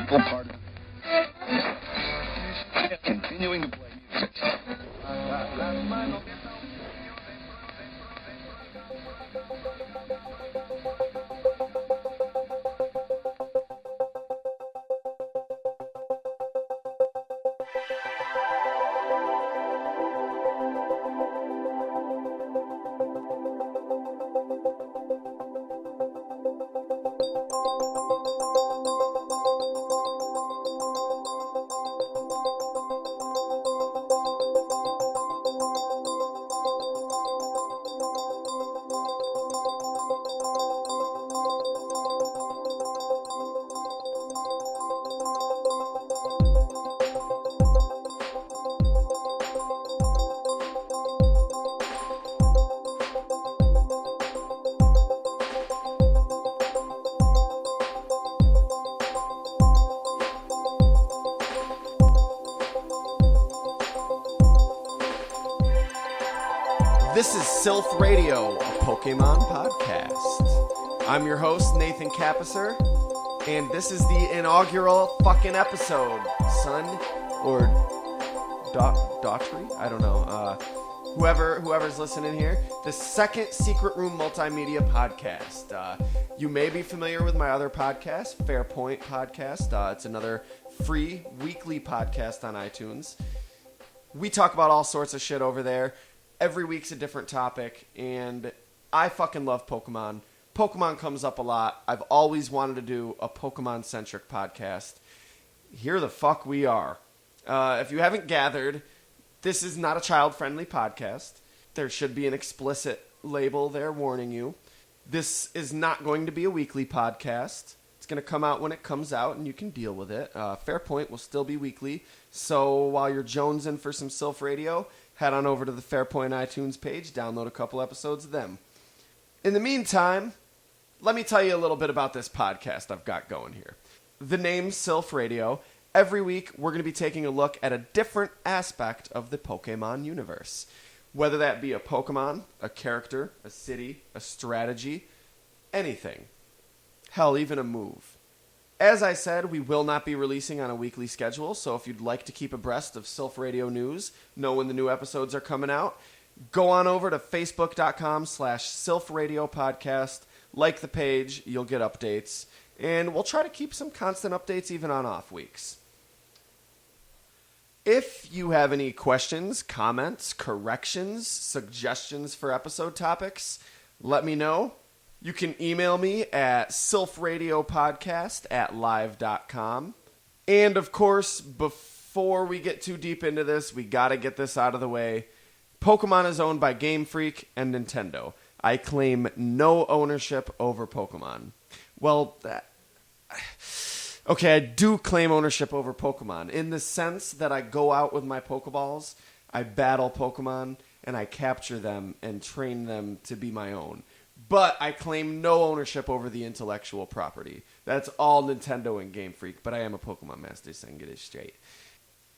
critical part of continuing to play music. This is Silph Radio, a Pokemon podcast. I'm your host, Nathan Capisser, and this is the inaugural fucking episode, son, or Daughtry? I don't know. Whoever's listening here, the second Secret Room Multimedia podcast. You may be familiar with my other podcast, Fairpoint Podcast. It's another free weekly podcast on iTunes. We talk about all sorts of shit over there. Every week's a different topic, and I fucking love Pokemon. Pokemon comes up a lot. I've always wanted to do a Pokemon-centric podcast. Here the fuck we are. If you haven't gathered, this is not a child-friendly podcast. There should be an explicit label there warning you. This is not going to be a weekly podcast. It's going to come out when it comes out, and you can deal with it. Fairpoint will still be weekly, so while you're jonesing for some Silph Radio, head on over to the Fairpoint iTunes page, download a couple episodes of them. In the meantime, let me tell you a little bit about this podcast I've got going here. The name's Silph Radio. Every week, we're going to be taking a look at a different aspect of the Pokemon universe. Whether that be a Pokemon, a character, a city, a strategy, anything. Hell, even a move. As I said, we will not be releasing on a weekly schedule, so if you'd like to keep abreast of Silph Radio news, know when the new episodes are coming out, go on over to facebook.com/Silph Radio Podcast, like the page, you'll get updates, and we'll try to keep some constant updates even on off weeks. If you have any questions, comments, corrections, suggestions for episode topics, let me know. You can email me at silphradiopodcast@live.com. And, of course, before we get too deep into this, we got to get this out of the way. Pokemon is owned by Game Freak and Nintendo. I claim no ownership over Pokemon. Well, okay, I do claim ownership over Pokemon in the sense that I go out with my Pokeballs, I battle Pokemon, and I capture them and train them to be my own. But I claim no ownership over the intellectual property. That's all Nintendo and Game Freak, but I am a Pokemon master, so I can get it straight.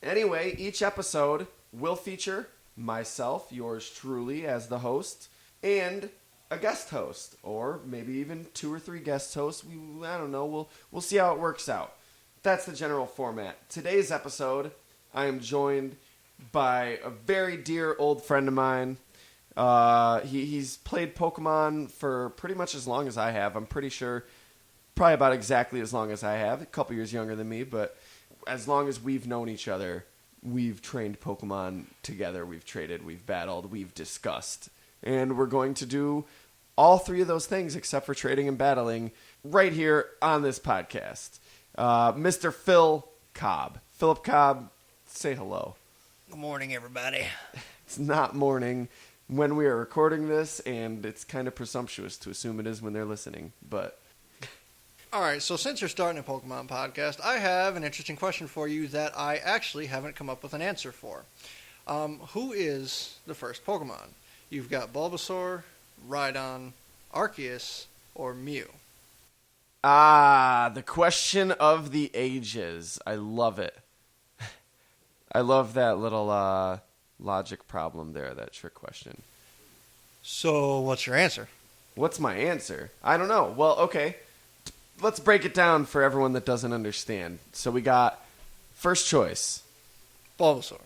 Anyway, each episode will feature myself, yours truly, as the host, and a guest host, or maybe even 2 or 3 guest hosts. I don't know. We'll see how it works out. That's the general format. Today's episode, I am joined by a very dear old friend of mine. He's played Pokemon for pretty much as long as I have. I'm pretty sure probably about exactly as long as I have. A couple years younger than me, but as long as we've known each other, we've trained Pokemon together. We've traded, we've battled, we've discussed. And we're going to do all 3 of those things except for trading and battling right here on this podcast. Mr. Phil Cobb. Philip Cobb, say hello. Good morning, everybody. It's not morning when we are recording this, and it's kind of presumptuous to assume it is when they're listening, but... All right, so since you're starting a Pokemon podcast, I have an interesting question for you that I actually haven't come up with an answer for. Who is the first Pokemon? You've got Bulbasaur, Rhydon, Arceus, or Mew. Ah, the question of the ages. I love it. I love that little logic problem there, that trick question. So, what's your answer? What's my answer? I don't know. Well, okay. let's break it down for everyone that doesn't understand. So we got first choice. Bulbasaur.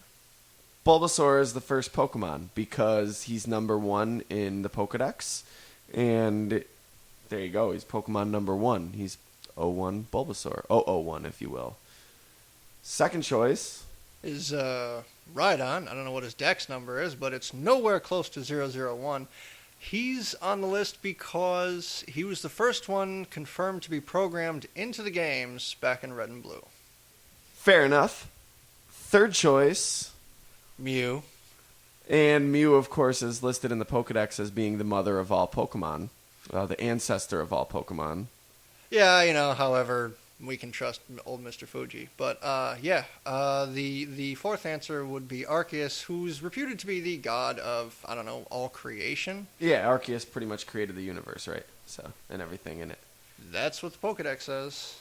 Bulbasaur is the first Pokemon because he's number 1 in the Pokedex. And there you go. He's Pokemon number 1. He's 01 Bulbasaur. 001, if you will. Second choice Is Rhydon. I don't know what his dex number is, but it's nowhere close to 001. He's on the list because he was the first one confirmed to be programmed into the games back in Red and Blue. Fair enough. Third choice. Mew. And Mew, of course, is listed in the Pokedex as being the mother of all Pokemon. The ancestor of all Pokemon. Yeah, however, we can trust old Mr. Fuji. But, the fourth answer would be Arceus, who's reputed to be the god of, all creation. Yeah, Arceus pretty much created the universe, right? So, and everything in it. That's what the Pokedex says.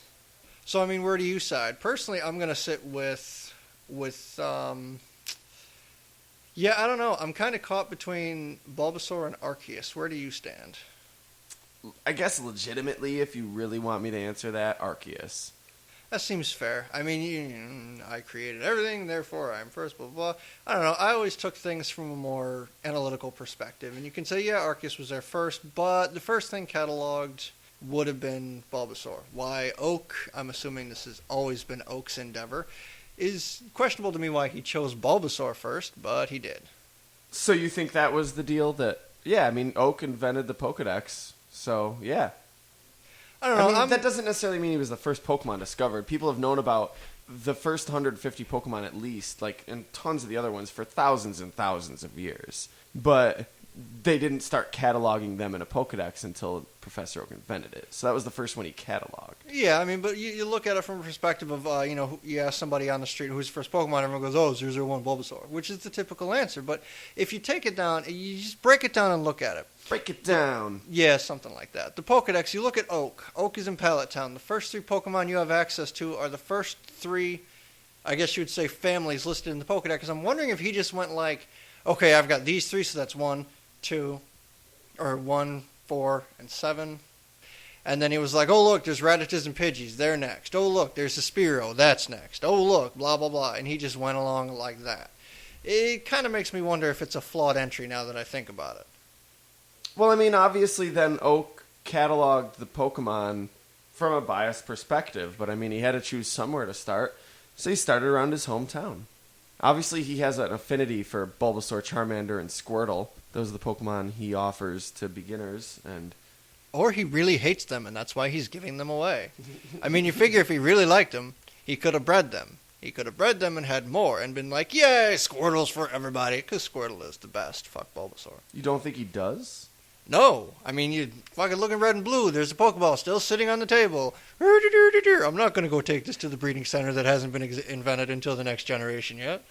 So, where do you side? Personally, I'm going to sit with I don't know. I'm kind of caught between Bulbasaur and Arceus. Where do you stand? I guess legitimately, if you really want me to answer that, Arceus. That seems fair. I created everything, therefore I'm first, blah, blah, blah. I don't know. I always took things from a more analytical perspective. And you can say, yeah, Arceus was there first, but the first thing cataloged would have been Bulbasaur. Why Oak, I'm assuming this has always been Oak's endeavor, is questionable to me why he chose Bulbasaur first, but he did. So you think that was the deal that, Oak invented the Pokedex, so yeah. I don't know. That doesn't necessarily mean he was the first Pokemon discovered. People have known about the first 150 Pokemon at least, and tons of the other ones for thousands and thousands of years. But they didn't start cataloging them in a Pokedex until Professor Oak invented it. So that was the first one he cataloged. Yeah, but you look at it from a perspective of, you ask somebody on the street who's the first Pokemon, everyone goes, 001 Bulbasaur, which is the typical answer. But if you take it down, you just break it down and look at it. Break it down. Yeah, something like that. The Pokedex, you look at Oak. Oak is in Pallet Town. The first 3 Pokemon you have access to are the first 3, I guess you would say, families listed in the Pokedex. Because I'm wondering if he just went okay, I've got these 3, so that's 1, 2, or 1, 4, and 7. And then he was like, oh, look, there's Radiches and Pidgeys. They're next. Oh, look, there's a Spearow. That's next. Oh, look, blah, blah, blah. And he just went along like that. It kind of makes me wonder if it's a flawed entry now that I think about it. Well, obviously then Oak cataloged the Pokemon from a biased perspective, but he had to choose somewhere to start, so he started around his hometown. Obviously, he has an affinity for Bulbasaur, Charmander, and Squirtle. Those are the Pokemon he offers to beginners, Or he really hates them, and that's why he's giving them away. You figure if he really liked them, he could have bred them. He could have bred them and had more and been like, yay, Squirtle's for everybody, because Squirtle is the best. Fuck Bulbasaur. You don't think he does? No. You fucking look in Red and Blue, there's a Pokeball still sitting on the table. I'm not going to go take this to the breeding center that hasn't been invented until the next generation yet.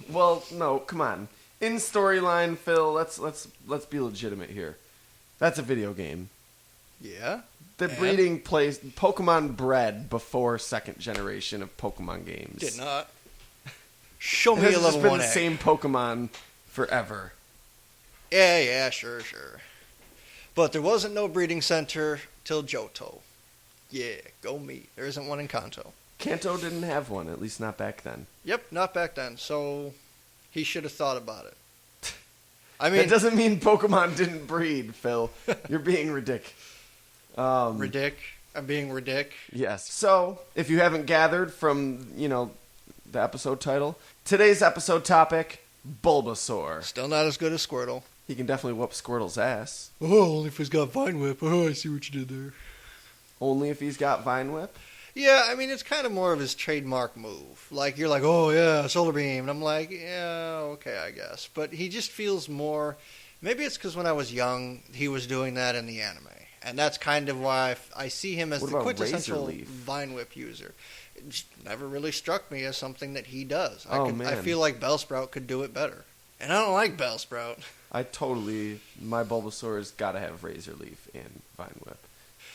Well, no, come on. In storyline, Phil, let's be legitimate here. That's a video game. Yeah. The breeding plays Pokemon bred before second generation of Pokemon games. Did not. Show me a level 1 egg. It's been the same Pokemon forever. Yeah, sure. But there wasn't no breeding center till Johto. Yeah, go me. There isn't one in Kanto. Kanto didn't have one, at least not back then. Yep, not back then. So he should have thought about it. That doesn't mean Pokemon didn't breed, Phil. You're being ridiculous. I'm being ridic. Yes. So, if you haven't gathered from, the episode title, today's episode topic, Bulbasaur. Still not as good as Squirtle. He can definitely whoop Squirtle's ass. Oh, only if he's got Vine Whip. Oh, I see what you did there. Only if he's got Vine Whip? Yeah, it's kind of more of his trademark move. You're like, oh, yeah, Solar Beam. And I'm like, yeah, okay, I guess. But he just feels more... Maybe it's because when I was young, he was doing that in the anime. And that's kind of why I see him as the quintessential Vine Whip user. It just never really struck me as something that he does. I feel like Bellsprout could do it better. And I don't like Bellsprout. My Bulbasaur's got to have Razor Leaf and Vine Whip.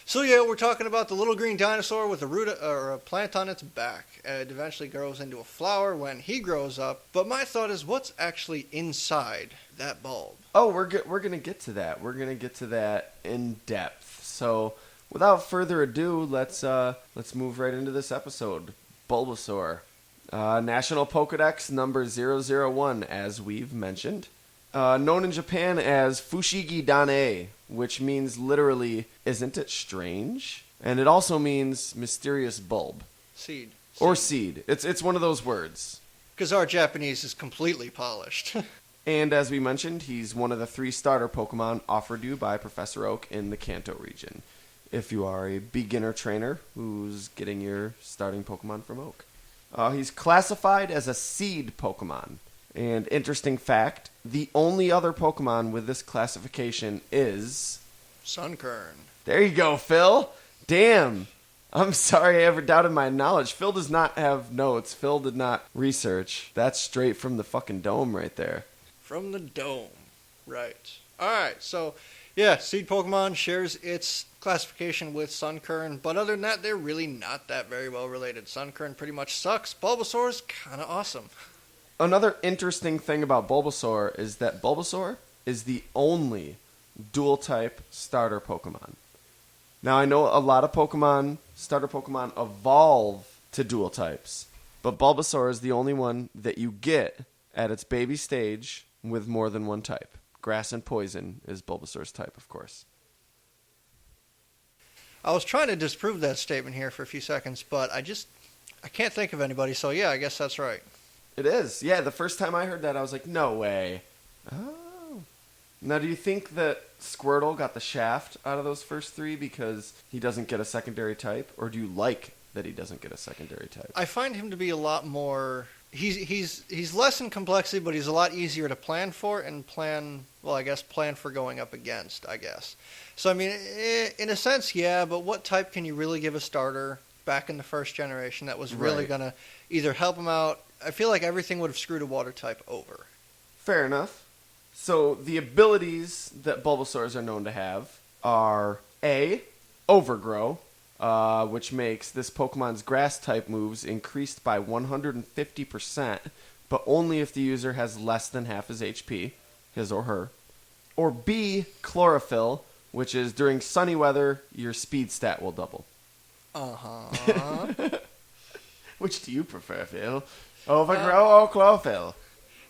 So yeah, we're talking about the little green dinosaur with a root or a plant on its back. It eventually grows into a flower when he grows up. But my thought is, what's actually inside that bulb? Oh, we're going to get to that. We're going to get to that in depth. So without further ado, let's move right into this episode. Bulbasaur. National Pokedex number 001, as we've mentioned. Known in Japan as Fushigi Dane, which means literally, isn't it strange? And it also means mysterious bulb. Seed. Or seed. It's one of those words. Because our Japanese is completely polished. And as we mentioned, he's one of the 3 starter Pokemon offered you by Professor Oak in the Kanto region. If you are a beginner trainer who's getting your starting Pokemon from Oak. He's classified as a seed Pokemon. And interesting fact, the only other Pokemon with this classification is... Sunkern. There you go, Phil. Damn. I'm sorry I ever doubted my knowledge. Phil does not have notes. Phil did not research. That's straight from the fucking dome right there. From the dome. Right. Alright, so, yeah, seed Pokemon shares its classification with Sunkern, but other than that, they're really not that very well related. Sunkern pretty much sucks. Bulbasaur's kind of awesome. Another interesting thing about Bulbasaur is that Bulbasaur is the only dual-type starter Pokemon. Now, I know a lot of starter Pokemon evolve to dual types, but Bulbasaur is the only one that you get at its baby stage with more than one type. Grass and Poison is Bulbasaur's type, of course. I was trying to disprove that statement here for a few seconds, but I can't think of anybody, so yeah, I guess that's right. It is. Yeah, the first time I heard that, I was like, no way. Oh. Now, do you think that Squirtle got the shaft out of those first 3 because he doesn't get a secondary type? Or do you like that he doesn't get a secondary type? I find him to be a lot more... He's less in complexity, but he's a lot easier to plan for and plan for going up against, I guess. So, I mean, in a sense, yeah, but what type can you really give a starter back in the first generation that was really going to either help him out? I feel like everything would have screwed a water type over. Fair enough. So the abilities that Bulbasaurs are known to have are A, Overgrow, which makes this Pokemon's grass type moves increased by 150%, but only if the user has less than half his HP, his or her. Or B, Chlorophyll, which is during sunny weather, your speed stat will double. Uh-huh. Which do you prefer, Phil? Overgrow or Chlorophyll?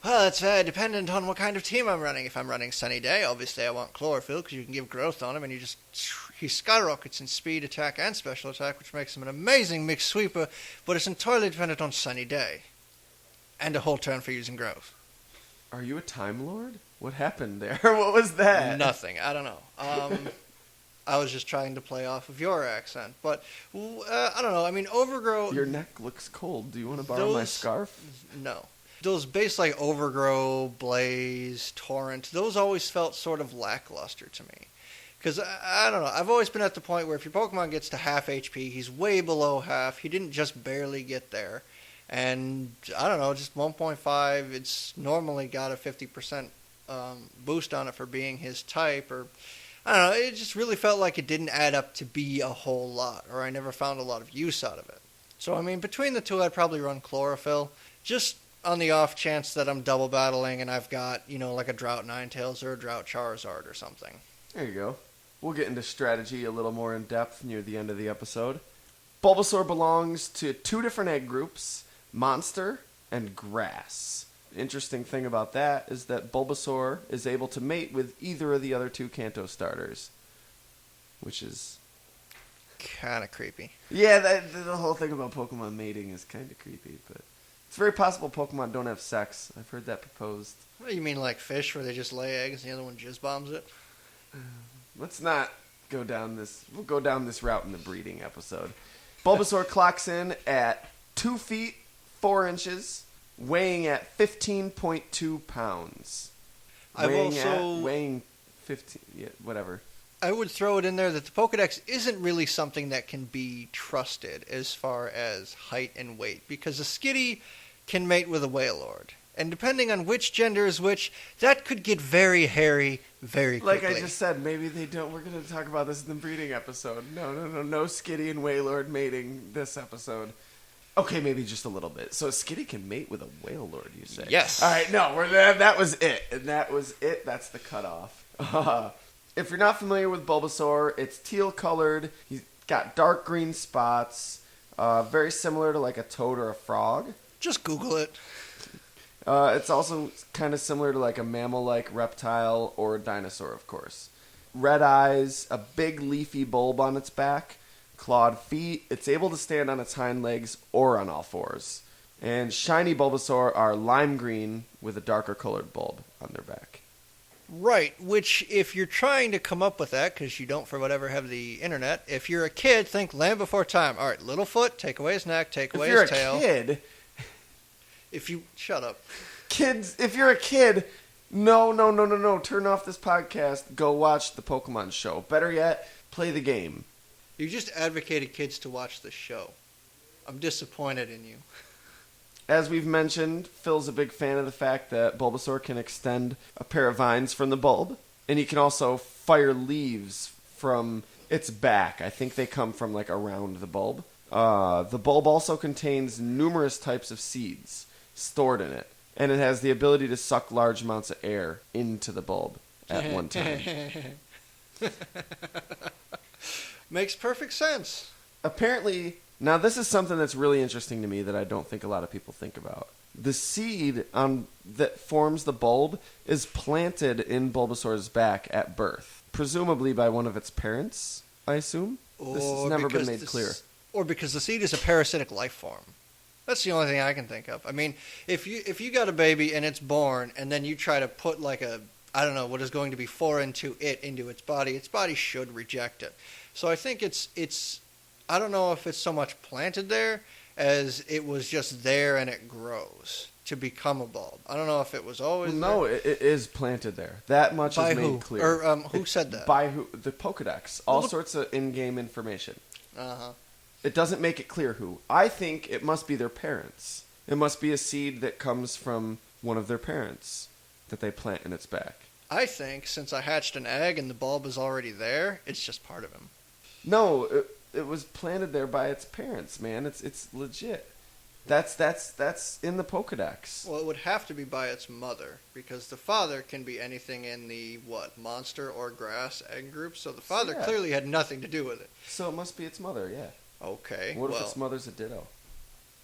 Well, it's very dependent on what kind of team I'm running. If I'm running Sunny Day, obviously I want Chlorophyll because you can give growth on him and he skyrockets in speed, attack, and special attack, which makes him an amazing mixed sweeper, but it's entirely dependent on Sunny Day. And a whole turn for using growth. Are you a Time Lord? What happened there? What was that? Nothing. I don't know. I was just trying to play off of your accent. But, I don't know. I mean, Overgrow... Your neck looks cold. Do you want to borrow my scarf? No. Those base like Overgrow, Blaze, Torrent, those always felt sort of lackluster to me. Because, I don't know, I've always been at the point where if your Pokemon gets to half HP, he's way below half. He didn't just barely get there. And, I don't know, just 1.5, it's normally got a 50% boost on it for being his type. Or, I don't know, it just really felt like it didn't add up to be a whole lot. Or I never found a lot of use out of it. So, I mean, between the two, I'd probably run Chlorophyll. Just on the off chance that I'm double battling and I've got, like a Drought Ninetales or a Drought Charizard or something. There you go. We'll get into strategy a little more in depth near the end of the episode. Bulbasaur belongs to 2 different egg groups, Monster and Grass. The interesting thing about that is that Bulbasaur is able to mate with either of the other 2 Kanto starters, which is kind of creepy. Yeah, the whole thing about Pokemon mating is kind of creepy, but it's very possible Pokemon don't have sex. I've heard that proposed. What, you mean like fish where they just lay eggs and the other one jizz bombs it? Let's not go down this. We'll go down this route in the breeding episode. Bulbasaur clocks in at 2 feet 4 inches, weighing at 15.2 pounds. Weighing 15. Yeah, whatever. I would throw it in there that the Pokedex isn't really something that can be trusted as far as height and weight, because a Skitty can mate with a Wailord. And depending on which gender is which, that could get very hairy very quickly. Like I just said, maybe they don't. We're going to talk about this in the breeding episode. No Skitty and Wailord mating this episode. Okay, maybe just a little bit. So Skitty can mate with a Wailord, you say? Yes. All right, no, that was it. And that was it. That's the cutoff. If you're not familiar with Bulbasaur, it's teal colored. He's got dark green spots, very similar to like a toad or a frog. Just Google it. It's also kind of similar to like a mammal-like reptile or a dinosaur, of course. Red eyes, a big leafy bulb on its back, clawed feet. It's able to stand on its hind legs or on all fours. And shiny Bulbasaur are lime green with a darker colored bulb on their back. Right, which if you're trying to come up with that, because you don't for whatever have the internet, if you're a kid, think Land Before Time. All right, Littlefoot, take away his neck, take away his tail. If you're a kid... Shut up. Kids, if you're a kid, no. Turn off this podcast. Go watch the Pokemon show. Better yet, play the game. You just advocated kids to watch the show. I'm disappointed in you. As we've mentioned, Phil's a big fan of the fact that Bulbasaur can extend a pair of vines from the bulb, and he can also fire leaves from its back. I think they come from like around the bulb. The bulb also contains numerous types of seeds stored in it, and it has the ability to suck large amounts of air into the bulb at one time. Makes perfect sense. Apparently, now this is something that's really interesting to me that I don't think a lot of people think about. The seed that forms the bulb is planted in Bulbasaur's back at birth, presumably by one of its parents, I assume. This has never been made clear. Or because the seed is a parasitic life form. That's the only thing I can think of. I mean, if you got a baby and it's born, and then you try to put like I don't know, what is going to be foreign to it into its body should reject it. So I think it's I don't know if it's so much planted there as it was just there and it grows to become a bulb. I don't know if it was always there. No, it is planted there. That much is made clear. Or who said that? By who? The Pokedex. All sorts of in-game information. Uh-huh. It doesn't make it clear who. I think it must be their parents. It must be a seed that comes from one of their parents that they plant in its back. I think since I hatched an egg and the bulb is already there, it's just part of him. No, it was planted there by its parents, man. It's legit. That's in the Pokedex. Well, it would have to be by its mother, because the father can be anything in the, monster or grass egg group, so the father clearly had nothing to do with it. So it must be its mother, yeah. Okay, What if its mother's a Ditto?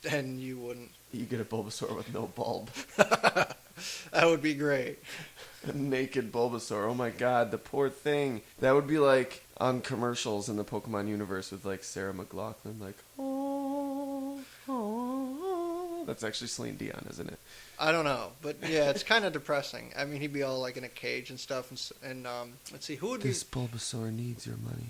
Then you wouldn't... You get a Bulbasaur with no bulb. That would be great. A naked Bulbasaur. Oh my god, the poor thing. That would be like on commercials in the Pokemon universe with like Sarah McLachlan, like, oh. That's actually Celine Dion, isn't it? I don't know, but yeah, it's kind of depressing. I mean, he'd be all like in a cage and stuff, and let's see, who would This Bulbasaur needs your money.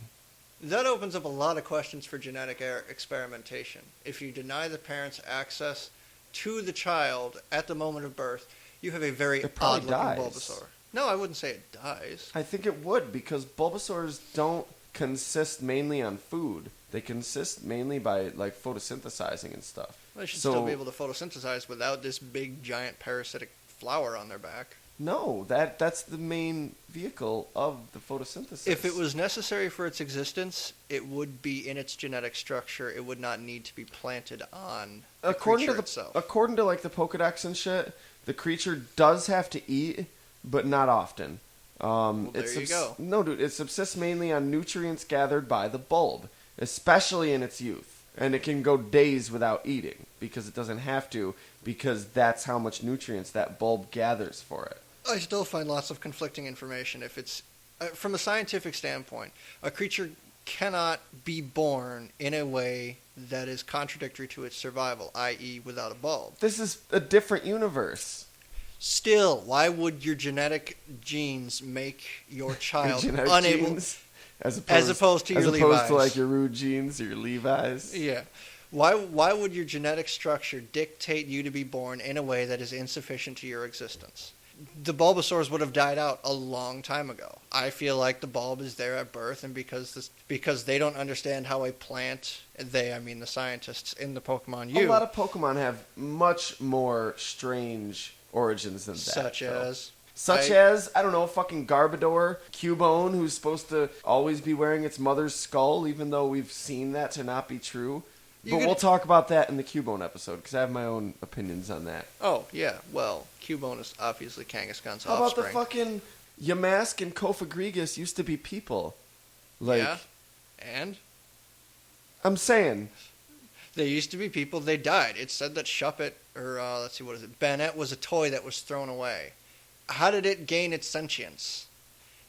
That opens up a lot of questions for genetic experimentation. If you deny the parents access to the child at the moment of birth, you have a very odd-looking Bulbasaur. No, I wouldn't say it dies. I think it would, because Bulbasaurs don't consist mainly on food. They consist mainly by like photosynthesizing and stuff. Well, they should still be able to photosynthesize without this big, giant parasitic flower on their back. No, that's the main vehicle of the photosynthesis. If it was necessary for its existence, it would be in its genetic structure. It would not need to be planted on the creature itself. According to like the Pokedex and shit, the creature does have to eat, but not often. Well, there you go. No, dude, it subsists mainly on nutrients gathered by the bulb, especially in its youth. And it can go days without eating because it doesn't have to, because that's how much nutrients that bulb gathers for it. I still find lots of conflicting information. If it's from a scientific standpoint, a creature cannot be born in a way that is contradictory to its survival, i.e., without a bulb. This is a different universe. Still, why would your genetic genes make your child unable? Genes? As opposed to your Levi's. As opposed to like your Rude jeans or your Levi's. Yeah. Why would your genetic structure dictate you to be born in a way that is insufficient to your existence? The Bulbasaurs would have died out a long time ago. I feel like the bulb is there at birth, and because they don't understand how a plant, I mean the scientists in the Pokemon U. A lot of Pokemon have much more strange origins than that. Such as, I don't know, fucking Garbodor, Cubone, who's supposed to always be wearing its mother's skull, even though we've seen that to not be true. But we'll talk about that in the Cubone episode, because I have my own opinions on that. Oh, yeah. Well, Cubone is obviously Kangaskhan's offspring. How about the fucking Yamask and Kofagrigus used to be people. Like, yeah, and I'm saying. they used to be people. They died. It said that Shuppet, or let's see, what is it? Bennett was a toy that was thrown away. How did it gain its sentience?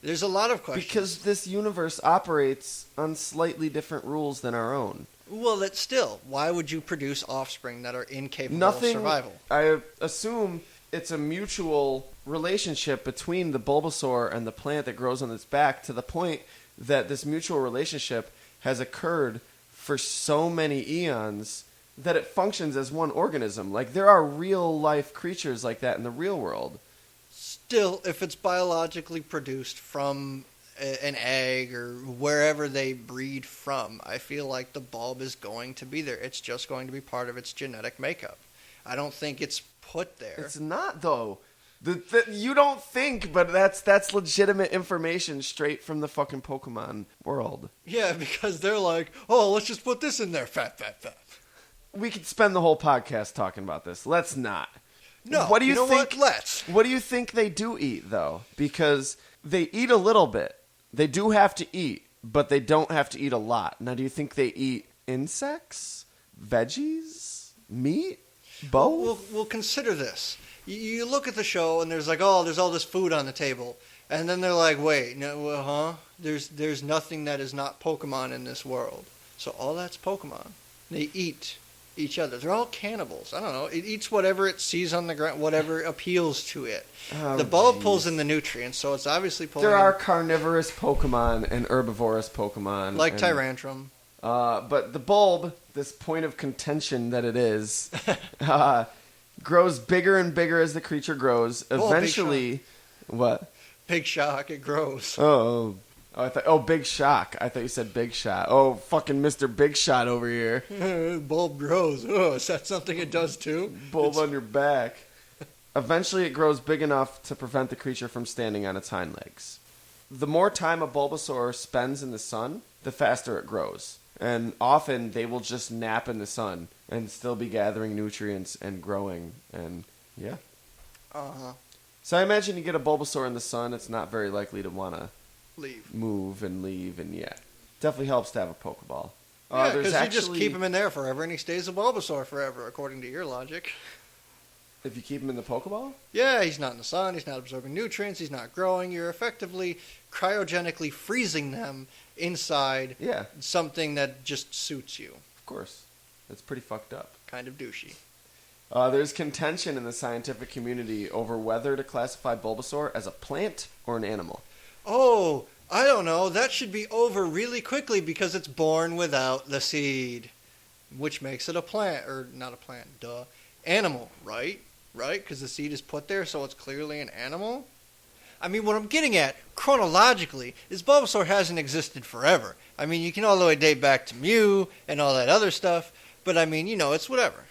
There's a lot of questions. Because this universe operates on slightly different rules than our own. Well, it's still. Why would you produce offspring that are incapable of survival? I assume it's a mutual relationship between the Bulbasaur and the plant that grows on its back, to the point that this mutual relationship has occurred for so many eons that it functions as one organism. Like, there are real life creatures like that in the real world. Still, if it's biologically produced from an egg or wherever they breed from, I feel like the bulb is going to be there. It's just going to be part of its genetic makeup. I don't think it's put there. It's not, though. You don't think, but that's legitimate information straight from the fucking Pokemon world. Yeah, because they're like, oh, let's just put this in there. Fat. We could spend the whole podcast talking about this. Let's not. No, what do you think? What? Let's. What do you think they do eat, though? Because they eat a little bit. They do have to eat, but they don't have to eat a lot. Now, do you think they eat insects, veggies, meat, both? We'll consider this. You look at the show, and there's like, oh, there's all this food on the table. And then they're like, wait, no, There's nothing that is not Pokemon in this world. So all that's Pokemon. They eat each other. They're all cannibals. I don't know. It eats whatever it sees on the ground, whatever appeals to it. Oh, the bulb pulls in the nutrients, so it's obviously pulling There are carnivorous Pokemon and herbivorous Pokemon. like Tyrantrum. But the bulb, this point of contention that it is, grows bigger and bigger as the creature grows. Eventually, what? Big shock, it grows. Big shock. I thought you said big shot. Oh, fucking Mr. Big Shot over here. Bulb grows. Oh, is that something it does too? Bulb on your back. Eventually it grows big enough to prevent the creature from standing on its hind legs. The more time a Bulbasaur spends in the sun, the faster it grows. And often they will just nap in the sun and still be gathering nutrients and growing. And yeah. Uh-huh. So I imagine you get a Bulbasaur in the sun, it's not very likely to want to leave, and yeah. Definitely helps to have a Pokeball. Yeah, because you just keep him in there forever and he stays a Bulbasaur forever, according to your logic. If you keep him in the Pokeball? Yeah, he's not in the sun, he's not absorbing nutrients, he's not growing. You're effectively cryogenically freezing them inside something that just suits you. Of course. That's pretty fucked up. Kind of douchey. There's contention in the scientific community over whether to classify Bulbasaur as a plant or an animal. Oh, I don't know. That should be over really quickly because it's born without the seed, which makes it a plant, or not a plant, animal, right? Right? Because the seed is put there, so it's clearly an animal? I mean, what I'm getting at, chronologically, is Bulbasaur hasn't existed forever. I mean, you can all the way date back to Mew and all that other stuff, but I mean, it's whatever.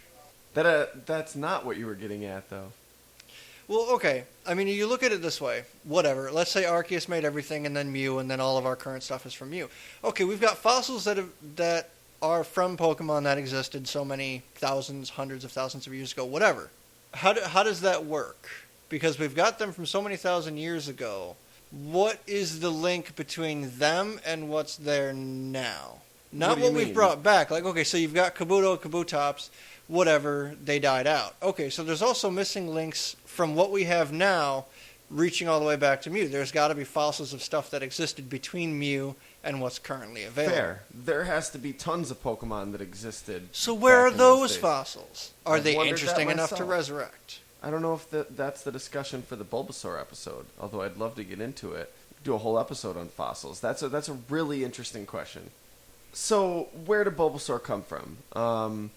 That's not what you were getting at, though. Well, okay. I mean, you look at it this way. Whatever. Let's say Arceus made everything, and then Mew, and then all of our current stuff is from Mew. Okay, we've got fossils that are from Pokemon that existed so many thousands, hundreds of thousands of years ago. Whatever. How does that work? Because we've got them from so many thousand years ago. What is the link between them and what's there now? Not what we've brought back. Like, okay, so you've got Kabuto, Kabutops, whatever, they died out. Okay, so there's also missing links from what we have now reaching all the way back to Mew. There's got to be fossils of stuff that existed between Mew and what's currently available. Fair. There has to be tons of Pokemon that existed. So where are those fossils? Are they interesting enough to resurrect? I don't know if that's the discussion for the Bulbasaur episode, although I'd love to get into it. Do a whole episode on fossils. That's a really interesting question. So, where did Bulbasaur come from?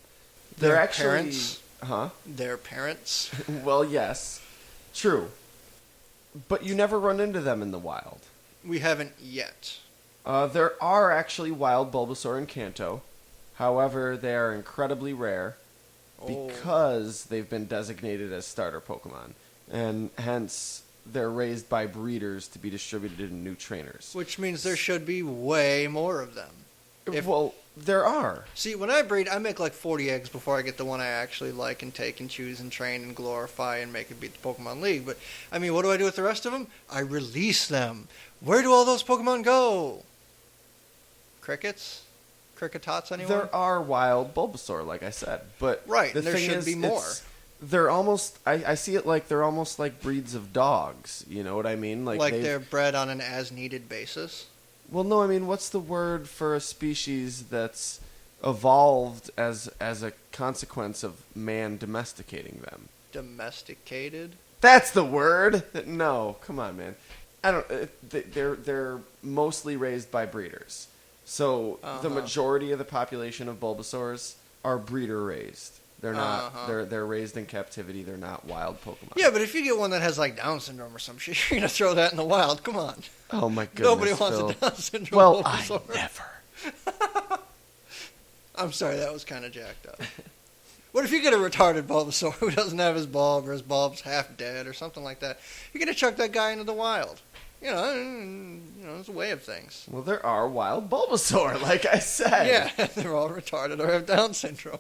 They're actually parents. Huh? Their parents? Well, yes. True. But you never run into them in the wild. We haven't yet. There are actually wild Bulbasaur in Kanto. However, they are incredibly rare because they've been designated as starter Pokemon. And hence, they're raised by breeders to be distributed to new trainers. Which means there should be way more of them. There are. See, when I breed, I make like 40 eggs before I get the one I actually like and take and choose and train and glorify and make it beat the Pokemon League. But, I mean, what do I do with the rest of them? I release them. Where do all those Pokemon go? Crickets? Cricketots, anyone? There are wild Bulbasaur, like I said. But right, the there thing should is, be more. They're almost, I see it like they're almost like breeds of dogs. You know what I mean? Like they're bred on an as-needed basis? Well, no, I mean, what's the word for a species that's evolved as a consequence of man domesticating them? Domesticated? That's the word. No, come on, man. I don't. They're mostly raised by breeders, so the majority of the population of Bulbasaurs are breeder raised. They're not. They're raised in captivity. They're not wild Pokemon. Yeah, but if you get one that has like Down syndrome or some shit, you're gonna throw that in the wild. Come on. Oh my goodness. Nobody wants Phil. a Down syndrome. Well, Bulbasaur. I never. I'm sorry, that was kind of jacked up. What if you get a retarded Bulbasaur who doesn't have his bulb or his bulb's half dead or something like that? You're gonna chuck that guy into the wild. You know, it's a way of things. Well, there are wild Bulbasaur, like I said. Yeah, they're all retarded or have Down syndrome.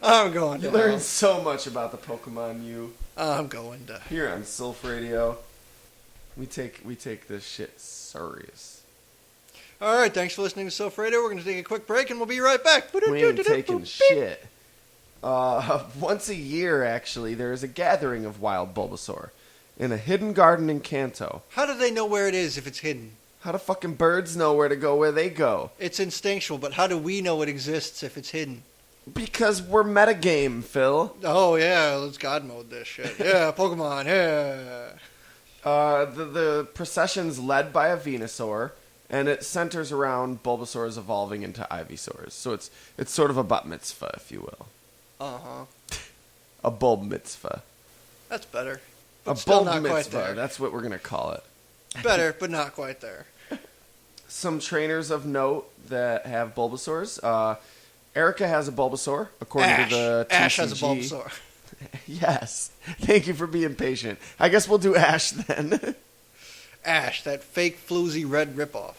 I'm going to You learn so much about the Pokemon I'm going to. here on Silph Radio. We take this shit serious. All right, thanks for listening to Silph Radio. We're going to take a quick break, and we'll be right back. We ain't taking shit. Once a year, actually, there is a gathering of wild Bulbasaur in a hidden garden in Kanto. How do they know where it is if it's hidden? How do fucking birds know where to go where they go? It's instinctual, but how do we know it exists if it's hidden? Because we're metagame, Phil. Oh, yeah, let's God mode this shit. Yeah, Pokemon, yeah. The procession's led by a Venusaur, and it centers around Bulbasaur's evolving into Ivysaurs. So it's sort of a bat mitzvah, if you will. Uh-huh. A bulb mitzvah. That's better. A But still bulb not quite mitzvah. there. That's what we're going to call it. Better, but not quite there. Some trainers of note that have Bulbasaurs. Erica has a Bulbasaur, according to the TCG. Ash has a Bulbasaur. Yes. Thank you for being patient. I guess we'll do Ash then. Ash, that fake floozy red ripoff.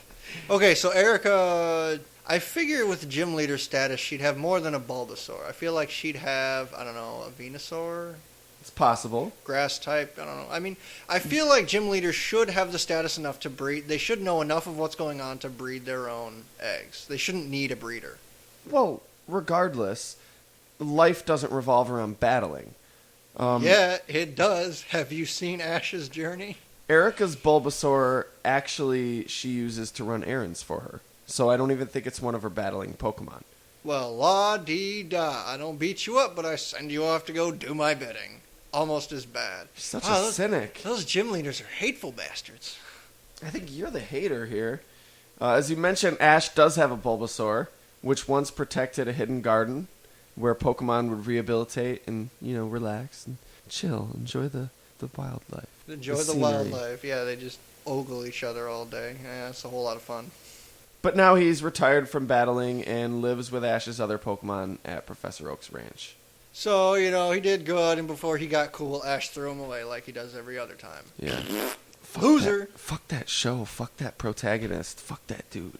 Okay, so Erica, I figure with the gym leader status, she'd have more than a Bulbasaur. I feel like she'd have, I don't know, a Venusaur? It's possible. Grass type, I don't know. I mean, I feel like gym leaders should have the status enough to breed. They should know enough of what's going on to breed their own eggs. They shouldn't need a breeder. Well, regardless, life doesn't revolve around battling. Yeah, it does. Have you seen Ash's journey? Erica's Bulbasaur, actually, she uses to run errands for her. So I don't even think it's one of her battling Pokemon. Well, la-dee-da. I don't beat you up, but I send you off to go do my bidding. Almost as bad. She's such a cynic. Those gym leaders are hateful bastards. I think you're the hater here. As you mentioned, Ash does have a Bulbasaur, which once protected a hidden garden where Pokemon would rehabilitate and, relax and chill, enjoy the wildlife. Enjoy the scenery. wildlife. Yeah, they just ogle each other all day. Yeah, it's a whole lot of fun. But now he's retired from battling and lives with Ash's other Pokemon at Professor Oak's ranch. So, he did good, and before he got cool, Ash threw him away like he does every other time. Yeah. Loser! Fuck that show. Fuck that protagonist. Fuck that dude.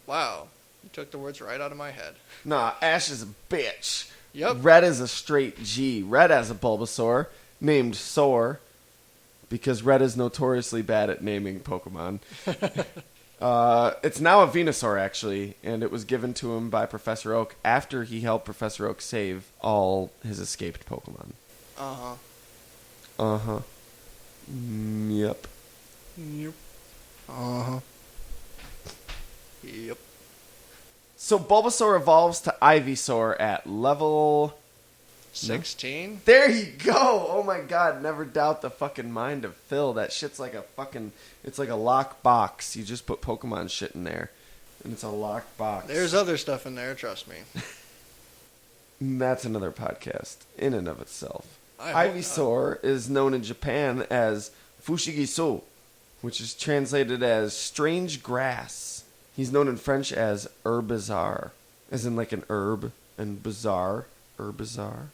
Wow. You took the words right out of my head. Nah, Ash is a bitch. Yep. Red is a straight G. Red has a Bulbasaur named Soar because Red is notoriously bad at naming Pokemon. It's now a Venusaur, actually, and it was given to him by Professor Oak after he helped Professor Oak save all his escaped Pokemon. Uh-huh. Uh-huh. Yep. Yep. Uh-huh. Yep. So Bulbasaur evolves to Ivysaur at level 16? No? There you go! Oh my god, never doubt the fucking mind of Phil. That shit's like it's like a lock box. You just put Pokemon shit in there, and it's a locked box. There's other stuff in there, trust me. That's another podcast in and of itself. Ivysaur is known in Japan as Fushigisu, which is translated as strange grass. He's known in French as Herbizarre, as in like an herb, and bizarre, Herbizarre.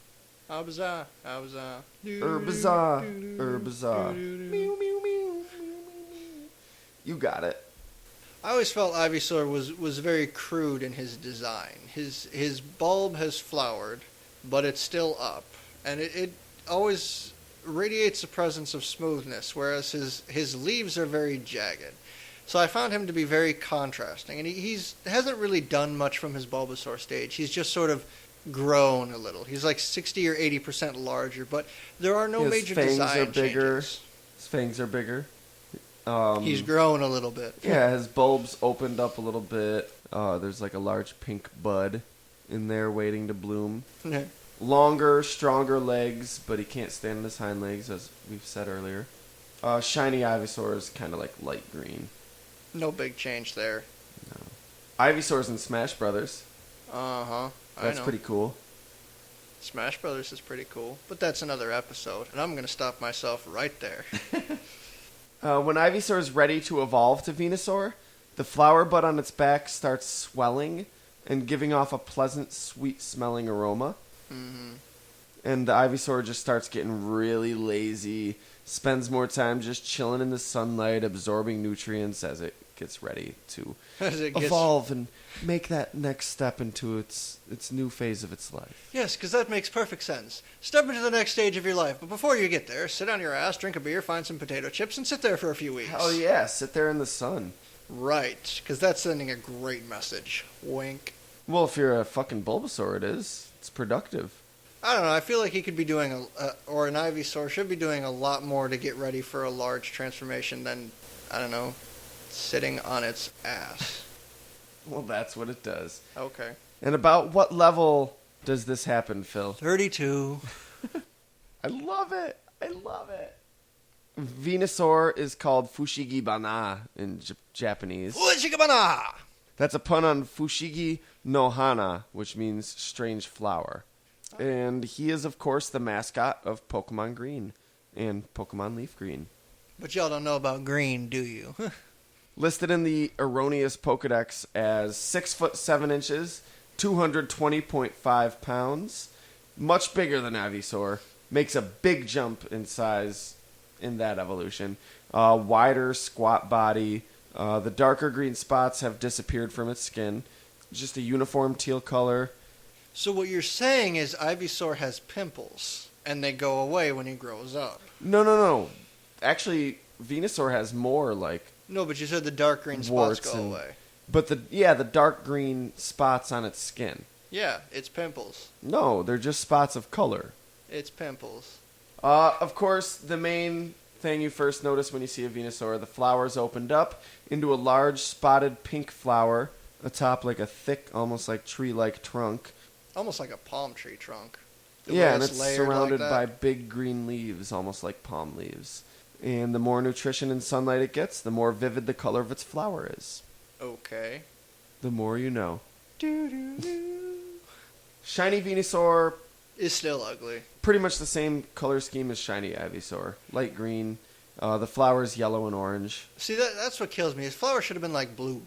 How bizarre, how bizarre. Herbizarre, Herbizarre. You got it. I always felt Ivysaur was very crude in his design. His bulb has flowered, but it's still up, and it always radiates a presence of smoothness, whereas his leaves are very jagged. So I found him to be very contrasting, and he hasn't really done much from his Bulbasaur stage. He's just sort of grown a little. He's like 60 or 80% larger, but there are no major design changes. His fangs are bigger. He's grown a little bit. Yeah, his bulb's opened up a little bit. There's like a large pink bud in there waiting to bloom. Longer, stronger legs, but he can't stand on his hind legs, as we've said earlier. Shiny Ivysaur is kind of like light green. No big change there. No. Ivysaur's in Smash Brothers. Uh-huh. That's pretty cool. Smash Brothers is pretty cool, but that's another episode, and I'm going to stop myself right there. When Ivysaur is ready to evolve to Venusaur, the flower bud on its back starts swelling and giving off a pleasant, sweet-smelling aroma. Mm-hmm. And the Ivysaur just starts getting really lazy, spends more time just chilling in the sunlight, absorbing nutrients as it gets ready to evolve and make that next step into its new phase of its life. Yes, because that makes perfect sense. Step into the next stage of your life, but before you get there, sit on your ass, drink a beer, find some potato chips, and sit there for a few weeks. Hell yeah, sit there in the sun. Right, because that's sending a great message. Wink. Well, if you're a fucking Bulbasaur, it is. It's productive. I don't know, I feel like he could be doing, or an Ivysaur should be doing a lot more to get ready for a large transformation than, I don't know, sitting on its ass. Well, that's what it does. Okay. And about what level does this happen, Phil? 32. I love it. I love it. Venusaur is called Fushigi Bana in Japanese. Fushigi Bana! That's a pun on Fushigi no Hana, which means strange flower. And he is, of course, the mascot of Pokemon Green and Pokemon Leaf Green. But y'all don't know about green, do you? Listed in the erroneous Pokedex as 6 foot 7 inches, 220.5 pounds, much bigger than Ivysaur, makes a big jump in size in that evolution. Wider, squat body. The darker green spots have disappeared from its skin. Just a uniform teal color. So what you're saying is Ivysaur has pimples, and they go away when he grows up. No. Actually, Venusaur has more, like... No, but you said the dark green spots go away. But the dark green spots on its skin. Yeah, it's pimples. No, they're just spots of color. It's pimples. Of course, the main thing you first notice when you see a Venusaur, the flower's opened up into a large spotted pink flower atop like a thick, almost like tree-like trunk. Almost like a palm tree trunk. Yeah, and it's surrounded like by big green leaves, almost like palm leaves. And the more nutrition and sunlight it gets, the more vivid the color of its flower is. Okay. The more you know. Shiny Venusaur is still ugly. Pretty much the same color scheme as shiny Ivysaur. Light green. The flower is yellow and orange. See, that's what kills me. His flower should have been like blue.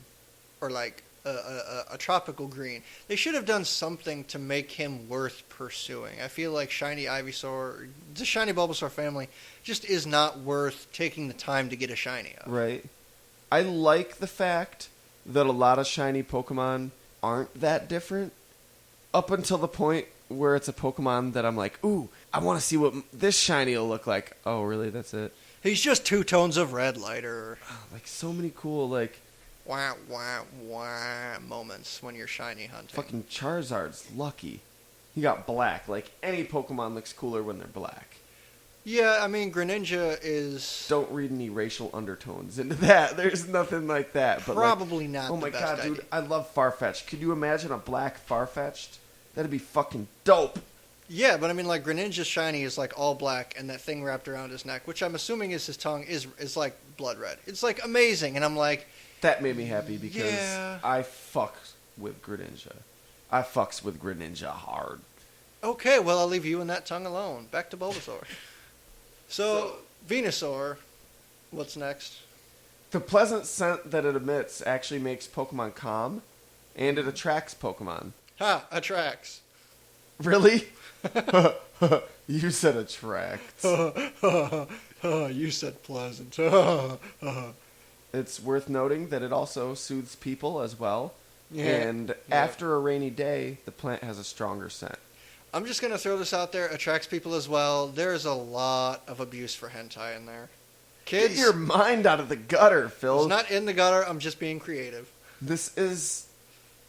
Or like a tropical green. They should have done something to make him worth pursuing. I feel like shiny Ivysaur, the shiny Bulbasaur family, just is not worth taking the time to get a shiny of. Right. I like the fact that a lot of shiny Pokemon aren't that different. Up until the point where it's a Pokemon that I'm like, ooh, I want to see what this shiny will look like. Oh, really? That's it? He's just 2 tones of red lighter. Like, so many cool, like... wah, wah, wah moments when you're shiny hunting. Fucking Charizard's lucky. He got black. Like, any Pokemon looks cooler when they're black. Yeah, I mean, Greninja is... Don't read any racial undertones into that. There's nothing like that. But probably like, not oh my the best god, idea. dude, I love Farfetch'd. Could you imagine a black Farfetch'd? That'd be fucking dope. Yeah, but I mean, like, Greninja's shiny is, like, all black, and that thing wrapped around his neck, which I'm assuming is his tongue, is like, blood red. It's, like, amazing, and I'm like... That made me happy because yeah. I fuck with Greninja. I fucks with Greninja hard. Okay, well, I'll leave you and that tongue alone. Back to Bulbasaur. So, Venusaur, what's next? The pleasant scent that it emits actually makes Pokemon calm, and it attracts Pokemon. Ha! Attracts. Really? You said attracts. You said pleasant. It's worth noting that it also soothes people as well. Yeah. And after a rainy day, the plant has a stronger scent. I'm just going to throw this out there. Attracts people as well. There's a lot of abuse for hentai in there. Kids, Get your mind out of the gutter, Phil. it's not in the gutter. I'm just being creative. This is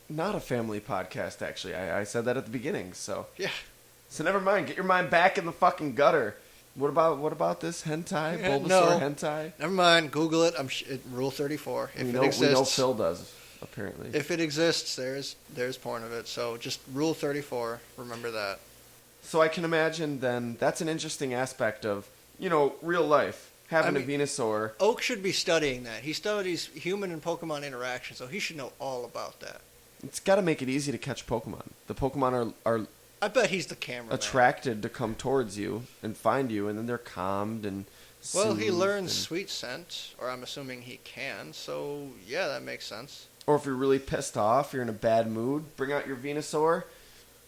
not a family podcast, actually. I said that at the beginning, so. Yeah. So never mind. Get your mind back in the fucking gutter. What about this hentai? Yeah, Bulbasaur no. hentai? Never mind. Google it. Rule 34. If We it know exists, Phil does, apparently. if it exists, there's porn of it. So just Rule 34. Remember that. So I can imagine then that's an interesting aspect of, real life. Having a Venusaur. Oak should be studying that. He studies human and Pokemon interaction, so he should know all about that. It's got to make it easy to catch Pokemon. The Pokemon are I bet he's the cameraman. attracted to come towards you and find you, and then they're calmed and Well, he soothed learns and- sweet scent, or I'm assuming he can, so yeah, that makes sense. Or if you're really pissed off, you're in a bad mood, bring out your Venusaur,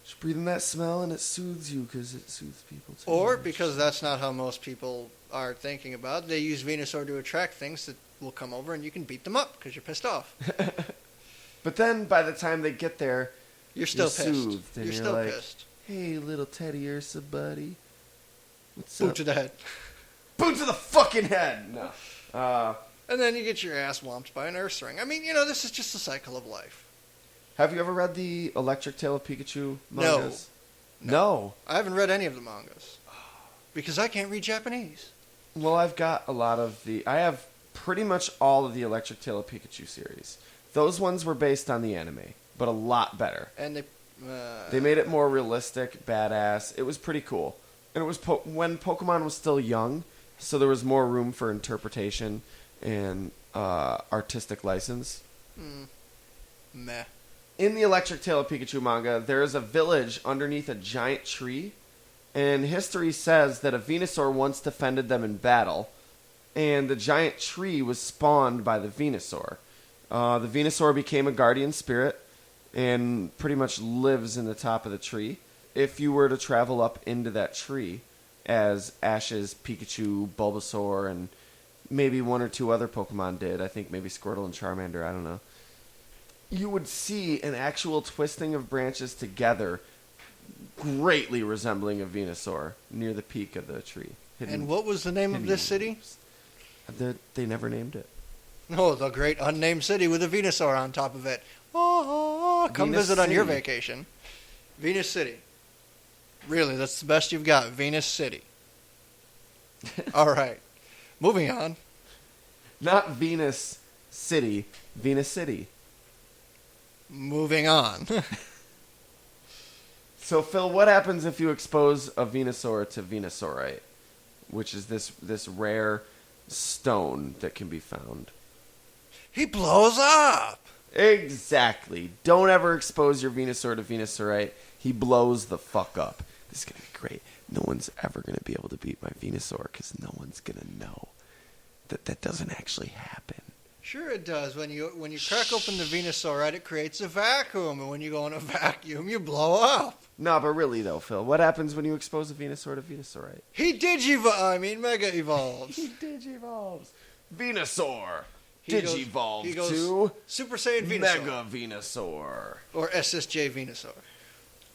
just breathe in that smell, and it soothes you because it soothes people too. Or, much. because that's not how most people are thinking about it, they use Venusaur to attract things that will come over and you can beat them up because you're pissed off. But then by the time they get there, You're still you're pissed. soothed, and You're you're still like, pissed. hey, little Teddy Ursa buddy. What's Boot up? to the head. Boot to the fucking head! No. And then you get your ass whomped by an Ursaring. I mean, this is just the cycle of life. Have you ever read the Electric Tale of Pikachu mangas? No. I haven't read any of the mangas. Because I can't read Japanese. Well, I've got a lot of I have pretty much all of the Electric Tale of Pikachu series. Those ones were based on the anime, but a lot better. And They made it more realistic, badass. It was pretty cool. And it was when Pokemon was still young, so there was more room for interpretation and artistic license. Meh. In the Electric Tale of Pikachu manga, there is a village underneath a giant tree, and history says that a Venusaur once defended them in battle, and the giant tree was spawned by the Venusaur. The Venusaur became a guardian spirit and pretty much lives in the top of the tree. If you were to travel up into that tree, as Ash's Pikachu, Bulbasaur, and maybe one or two other Pokemon did, I think maybe Squirtle and Charmander, I don't know, you would see an actual twisting of branches together, greatly resembling a Venusaur, near the peak of the tree. And what was the name of this city? They never named it. Oh, the great unnamed city with a Venusaur on top of it. Oh, come Venus visit on your City. vacation. Venus City. Really, that's the best you've got. Venus City. All right. Moving on. Not Venus City, Venus City. Moving on. So, Phil, what happens if you expose a Venusaur to Venusaurite, which is this rare stone that can be found? He blows up. Exactly. Don't ever expose your Venusaur to Venusaurite. He blows the fuck up. This is going to be great. No one's ever going to be able to beat my Venusaur because no one's going to know that doesn't actually happen. Sure it does. When you crack open the Venusaur, it creates a vacuum, and when you go in a vacuum, you blow up. No, but really though, Phil, what happens when you expose a Venusaur to Venusaurite? He mega evolves. He digivolves. Venusaur He goes digivolves to Super Saiyan Venusaur. Mega Venusaur. Or SSJ Venusaur.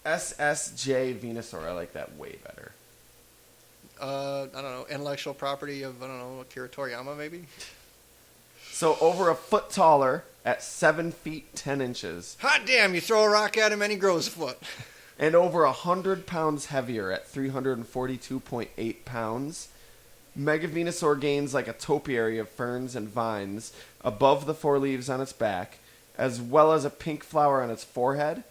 SSJ Venusaur. I like that way better. I don't know, intellectual property of, Akira Toriyama, maybe? So over a foot taller at 7 feet 10 inches. Hot damn, you throw a rock at him and he grows a foot. And over 100 pounds heavier at 342.8 pounds. Mega Venusaur gains like a topiary of ferns and vines above the four leaves on its back, as well as a pink flower on its forehead,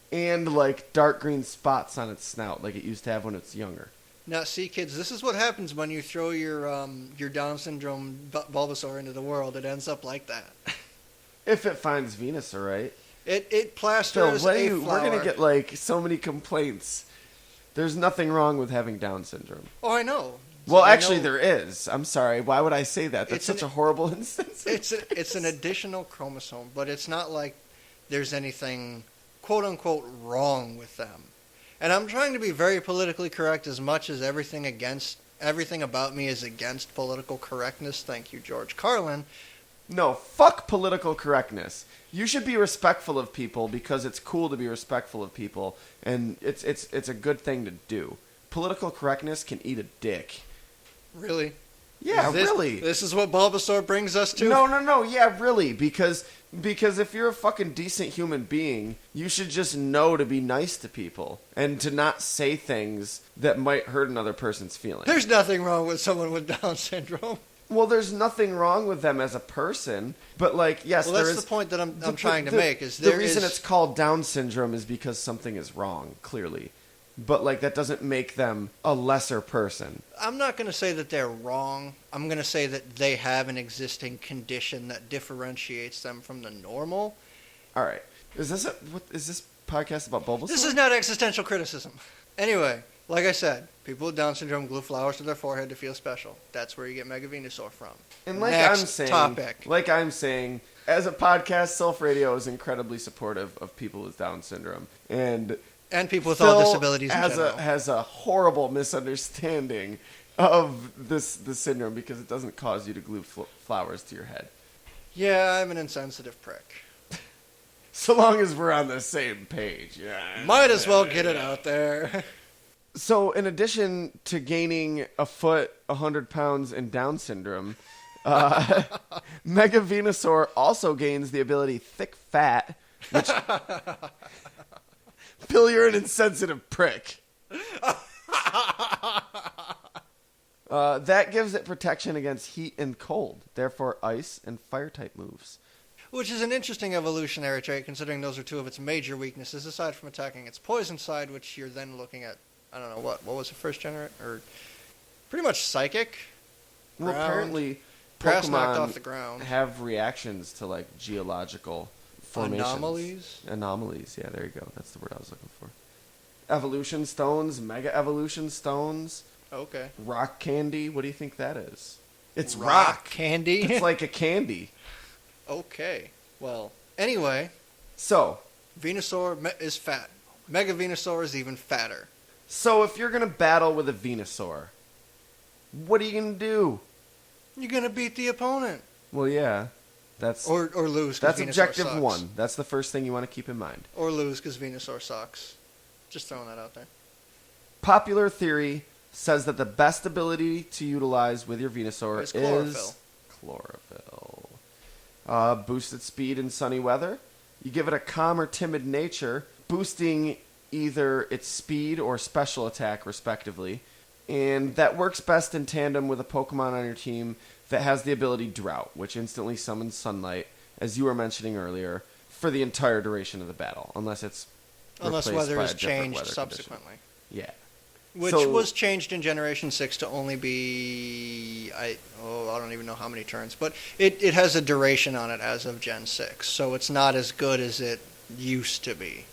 and like dark green spots on its snout like it used to have when it's younger. Now, see, kids, this is what happens when you throw your Down syndrome Bulbasaur into the world. It ends up like that. If it finds Venusaurite. It plasters Phil, a we're flower. going to get like so many complaints. There's nothing wrong with having Down syndrome. Oh, I know. Well, I actually, know. there is. I'm sorry. Why would I say that? That's such a horrible instance. It's an additional chromosome, but it's not like there's anything quote-unquote wrong with them. And I'm trying to be very politically correct as much as everything about me is against political correctness. Thank you, George Carlin. No, fuck political correctness. You should be respectful of people because it's cool to be respectful of people, and it's a good thing to do. Political correctness can eat a dick. Really? Yeah, really. This is what Bulbasaur brings us to? No. Yeah, really. Because if you're a fucking decent human being, you should just know to be nice to people and to not say things that might hurt another person's feelings. There's nothing wrong with someone with Down syndrome. Well, there's nothing wrong with them as a person, but yes, well, there that's is. the point that I'm trying to make. Is the reason it's called Down syndrome is because something is wrong, clearly. But that doesn't make them a lesser person. I'm not going to say that they're wrong. I'm going to say that they have an existing condition that differentiates them from the normal. All right, is this podcast about Bulbasaur? This is not existential criticism. Anyway, like I said, people with Down syndrome glue flowers to their forehead to feel special. That's where you get Mega Venusaur from. And Next topic. Like I'm saying, as a podcast, Silph Radio is incredibly supportive of people with Down syndrome. And people with Phil all disabilities in general. has a horrible misunderstanding of this syndrome because it doesn't cause you to glue flowers to your head. Yeah, I'm an insensitive prick. So long as we're on the same page. Yeah. Might as well get it out there. So in addition to gaining a foot, 100 pounds, and Down syndrome, Mega Venusaur also gains the ability Thick Fat, which... Phil, you're an insensitive prick. That gives it protection against heat and cold, therefore ice and fire-type moves. Which is an interesting evolutionary trait, considering those are two of its major weaknesses, aside from attacking its poison side, which you're then looking at, I don't know, what was the first generate? Or pretty much psychic? Well, ground, apparently grass knocked Pokemon off the ground. have reactions to, geological formations. Anomalies, yeah, there you go. That's the word I was looking for. Evolution stones, Mega Evolution stones. Okay. Rock candy, what do you think that is? It's rock candy? It's like a candy. Okay. Well, anyway. So. Venusaur is fat. Mega Venusaur is even fatter. So if you're going to battle with a Venusaur, what are you going to do? You're going to beat the opponent. Well, yeah. That's or lose. That's Venusaur objective sucks. 1. That's the first thing you want to keep in mind. Or lose because Venusaur sucks. Just throwing that out there. Popular theory says that the best ability to utilize with your Venusaur is chlorophyll. Boosted speed in sunny weather. You give it a calm or timid nature, boosting either its speed or special attack, respectively. And that works best in tandem with a Pokemon on your team that has the ability Drought, which instantly summons Sunlight, as you were mentioning earlier, for the entire duration of the battle, unless weather by is a different changed weather subsequently. Condition. Yeah. Which was changed in Generation 6 to only be, I don't even know how many turns, but it has a duration on it as of Gen 6, so it's not as good as it used to be.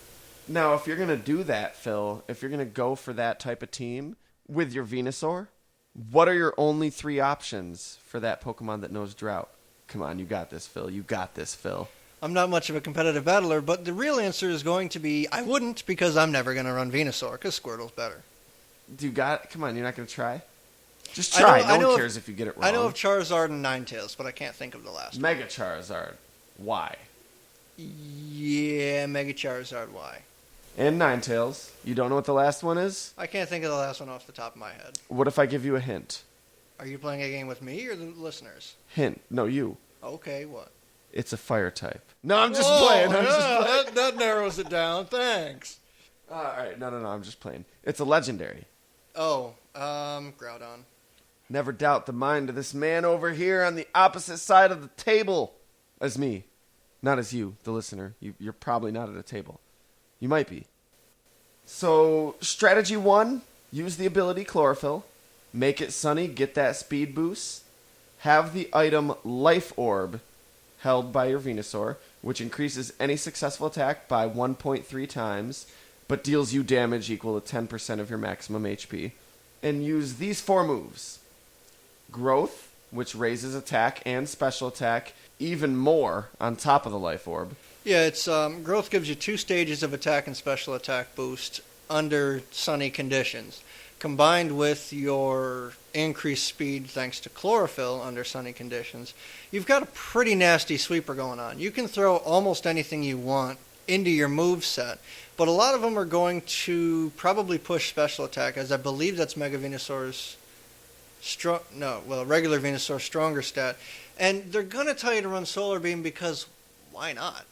Now, if you're going to do that, Phil, if you're going to go for that type of team with your Venusaur, what are your only 3 options for that Pokemon that knows Drought? Come on, you got this, Phil. You got this, Phil. I'm not much of a competitive battler, but the real answer is going to be I wouldn't, because I'm never going to run Venusaur, because Squirtle's better. Come on, you're not going to try? Just try. No one cares if you get it wrong. I know of Charizard and Ninetales, but I can't think of the last Mega Charizard. Why? Yeah, Mega Charizard, why? And Ninetales. You don't know what the last one is? I can't think of the last one off the top of my head. What if I give you a hint? Are you playing a game with me or the listeners? Hint. No, you. Okay, what? It's a fire type. No, I'm just playing. That narrows it down. Thanks. All right. No. I'm just playing. It's a legendary. Oh, Groudon. Never doubt the mind of this man over here on the opposite side of the table as me. Not as you, the listener. You're probably not at a table. You might be. So, strategy 1, use the ability Chlorophyll. Make it sunny, get that speed boost. Have the item Life Orb held by your Venusaur, which increases any successful attack by 1.3 times, but deals you damage equal to 10% of your maximum HP. And use these 4 moves. Growth, which raises attack and special attack even more on top of the Life Orb. Yeah, it's Growth gives you 2 stages of attack and special attack boost under sunny conditions, combined with your increased speed thanks to chlorophyll under sunny conditions, you've got a pretty nasty sweeper going on. You can throw almost anything you want into your move set, but a lot of them are going to probably push special attack, as I believe that's Mega Venusaur's regular Venusaur's stronger stat, and they're going to tell you to run Solar Beam because why not?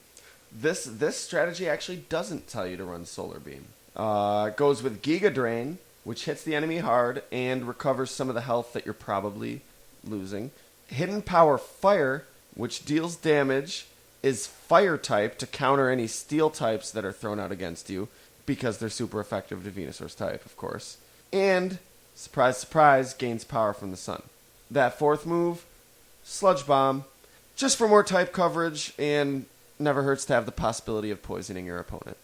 This strategy actually doesn't tell you to run Solar Beam. It goes with Giga Drain, which hits the enemy hard and recovers some of the health that you're probably losing. Hidden Power Fire, which deals damage, is fire type to counter any steel types that are thrown out against you, because they're super effective to Venusaur's type, of course. And, surprise, surprise, gains power from the sun. That fourth move, Sludge Bomb, just for more type coverage, and never hurts to have the possibility of poisoning your opponent.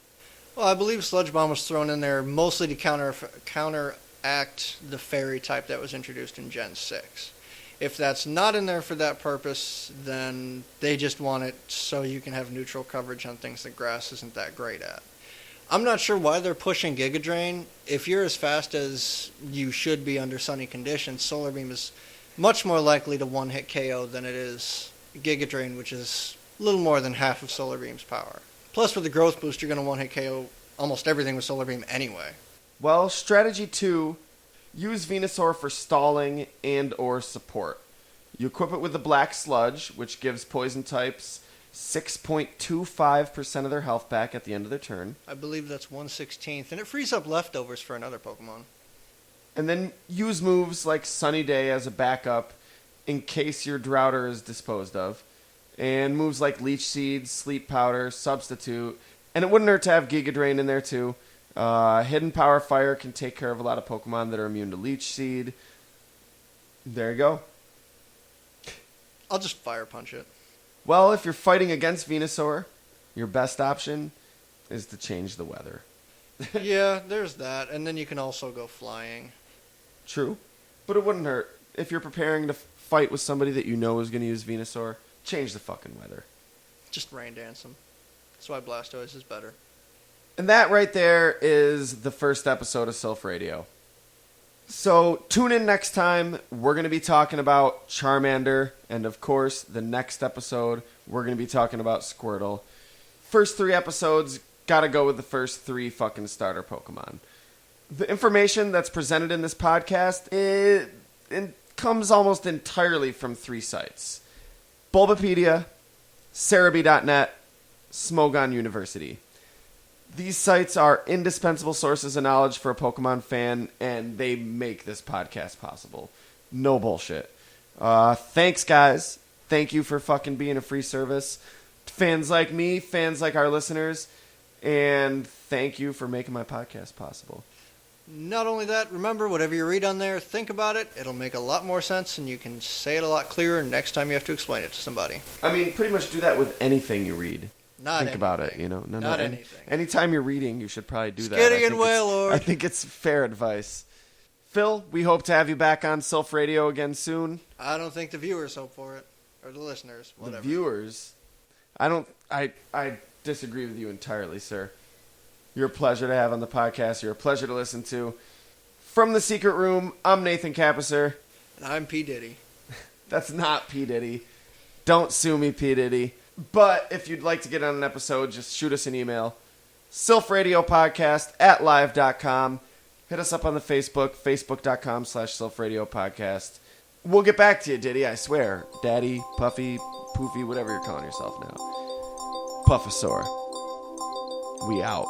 Well, I believe Sludge Bomb was thrown in there mostly to counteract the fairy type that was introduced in Gen 6. If that's not in there for that purpose, then they just want it so you can have neutral coverage on things that grass isn't that great at. I'm not sure why they're pushing Giga Drain. If you're as fast as you should be under sunny conditions, Solar Beam is much more likely to one-hit KO than it is Giga Drain, which is a little more than half of Solar Beam's power. Plus, with the growth boost, you're going to one-hit KO almost everything with Solar Beam anyway. Well, strategy 2, use Venusaur for stalling and or support. You equip it with the Black Sludge, which gives poison types 6.25% of their health back at the end of their turn. I believe that's 1/16th, and it frees up leftovers for another Pokemon. And then use moves like Sunny Day as a backup in case your Droughter is disposed of. And moves like Leech Seed, Sleep Powder, Substitute. And it wouldn't hurt to have Giga Drain in there too. Hidden Power Fire can take care of a lot of Pokemon that are immune to Leech Seed. There you go. I'll just Fire Punch it. Well, if you're fighting against Venusaur, your best option is to change the weather. Yeah, there's that. And then you can also go flying. True. But it wouldn't hurt. If you're preparing to fight with somebody that you know is going to use Venusaur, change the fucking weather. Just Rain Dance them. That's why Blastoise is better. And that right there is the first episode of Silph Radio. So tune in next time. We're going to be talking about Charmander. And of course, the next episode, we're going to be talking about Squirtle. First 3 episodes, gotta go with the first 3 fucking starter Pokemon. The information that's presented in this podcast, it comes almost entirely from 3 sites. Bulbapedia, Cerebi.net, Smogon University. These sites are indispensable sources of knowledge for a Pokemon fan, and they make this podcast possible. No bullshit. Thanks, guys. Thank you for fucking being a free service. Fans like me, fans like our listeners, and thank you for making my podcast possible. Not only that, remember, whatever you read on there, think about it. It'll make a lot more sense, and you can say it a lot clearer next time you have to explain it to somebody. I mean, pretty much do that with anything you read. Not Think about it, you know. Not anything. Anytime you're reading, you should probably do that. Skitty and Wailord. I think it's fair advice. Phil, we hope to have you back on Silph Radio again soon. I don't think the viewers hope for it. Or the listeners, whatever. The viewers? I disagree with you entirely, sir. You're a pleasure to have on the podcast. You're a pleasure to listen to. From the Secret Room, I'm Nathan Capisser. And I'm P. Diddy. That's not P. Diddy. Don't sue me, P. Diddy. But if you'd like to get on an episode, just shoot us an email. silphradiopodcast@live.com. Hit us up on the Facebook, facebook.com/silphradiopodcast. We'll get back to you, Diddy, I swear. Daddy, Puffy, Poofy, whatever you're calling yourself now. Puffosaur. We out.